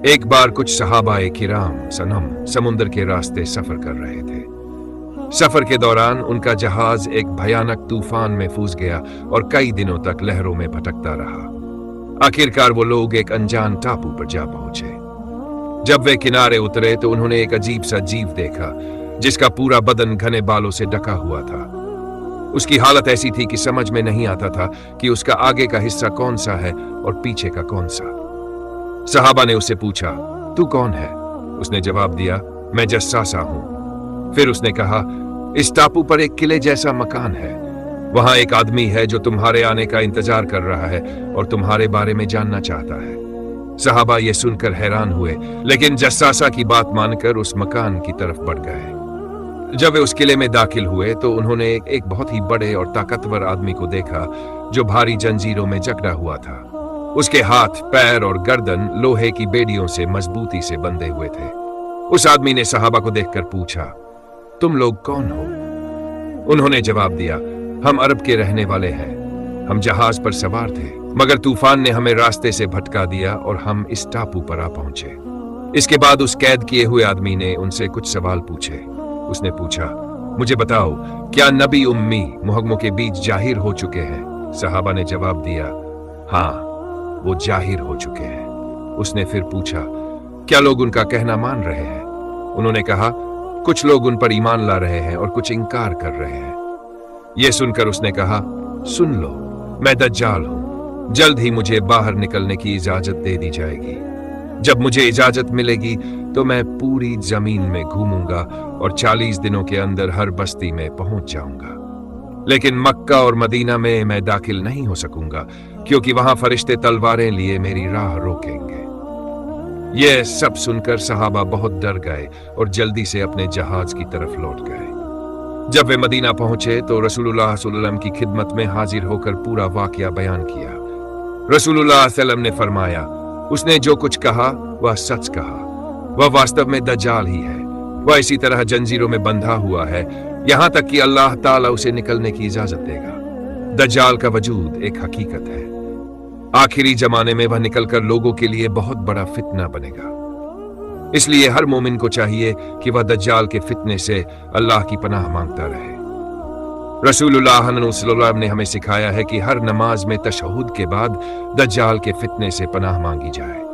एक बार कुछ सहाबाए किराम सनम समुद्र के रास्ते सफर कर रहे थे। सफर के दौरान उनका जहाज एक भयानक तूफान में फंस गया और कई दिनों तक लहरों में भटकता रहा। आखिरकार वो लोग एक अनजान टापू पर जा पहुंचे। जब वे किनारे उतरे तो उन्होंने एक अजीब सा जीव देखा जिसका पूरा बदन घने बालों से ढका हुआ था। उसकी हालत ऐसी थी कि समझ में नहीं आता था कि उसका आगे का हिस्सा कौन सा है और पीछे का कौन सा। सहाबा ने उससे पूछा, तू कौन है? उसने जवाब दिया, मैं जस्सासा हूं। फिर उसने कहा, इस टापू पर एक किले जैसा मकान है। वहां एक आदमी है जो तुम्हारे आने का इंतजार कर रहा है और तुम्हारे बारे में जानना चाहता है। सहाबा ये सुनकर हैरान हुए, लेकिन जस्सासा की बात मानकर उस मकान की तरफ बढ़ गए। जब वे उस किले में दाखिल हुए तो उन्होंने एक बहुत ही बड़े और ताकतवर आदमी को देखा जो भारी जंजीरों में जकड़ा हुआ था। उसके हाथ, पैर और गर्दन लोहे की बेड़ियों से मजबूती से बंधे हुए थे। उस आदमी ने सहाबा को देखकर पूछा, तुम लोग कौन हो? उन्होंने जवाब दिया, हम अरब के रहने वाले हैं। हम जहाज पर सवार थे, मगर तूफान ने हमें रास्ते से भटका दिया और हम इस टापू पर आ पहुंचे। इसके बाद उस कैद किए हुए आदमी ने उनसे कुछ सवाल पूछे। उसने पूछा, मुझे बताओ, क्या नबी उम्मी मुहम्मद के बीच जाहिर हो चुके हैं? सहाबा ने जवाब दिया, हाँ, वो जाहिर हो चुके हैं। उसने फिर पूछा, क्या लोग उनका कहना मान रहे हैं? उन्होंने कहा, कुछ लोग उन पर ईमान ला रहे हैं और कुछ इनकार कर रहे हैं। यह सुनकर उसने कहा, सुन लो, मैं दज्जाल हूं। जल्द ही मुझे बाहर निकलने की इजाजत दे दी जाएगी। जब मुझे इजाजत मिलेगी तो मैं पूरी जमीन में घूमूंगा और 40 दिनों के अंदर हर बस्ती में पहुंच जाऊंगा। लेकिन मक्का और मदीना में मैं दाखिल नहीं हो सकूंगा क्योंकि वहां फरिश्ते तलवारें लिए मेरी राह रोकेंगे। यह सब सुनकर सहाबा बहुत डर गए और जल्दी से अपने जहाज की तरफ लौट गए। जब वे मदीना पहुंचे तो रसूलुल्लाह सल्लल्लाहु अलैहि वसल्लम की खिदमत में हाजिर होकर पूरा वाकया बयान किया। रसूलुल्लाह सल्लल्लाहु अलैहि वसल्लम ने फरमाया, उसने जो कुछ कहा वह सच कहा। वह वास्तव में दज्जाल ही है। वह इसी तरह जंजीरों में बंधा हुआ है यहां तक कि अल्लाह ताला उसे निकलने की इजाजत देगा। दज्जाल का वजूद एक हकीकत है। आखिरी जमाने में वह निकलकर लोगों के लिए बहुत बड़ा फितना बनेगा। इसलिए हर मोमिन को चाहिए कि वह दज्जाल के फितने से अल्लाह की पनाह मांगता रहे। रसूलुल्लाह सल्लल्लाहु अलैहि वसल्लम ने हमें सिखाया है कि हर नमाज में तशहुद के बाद दज्जाल के फितने से पनाह मांगी जाए।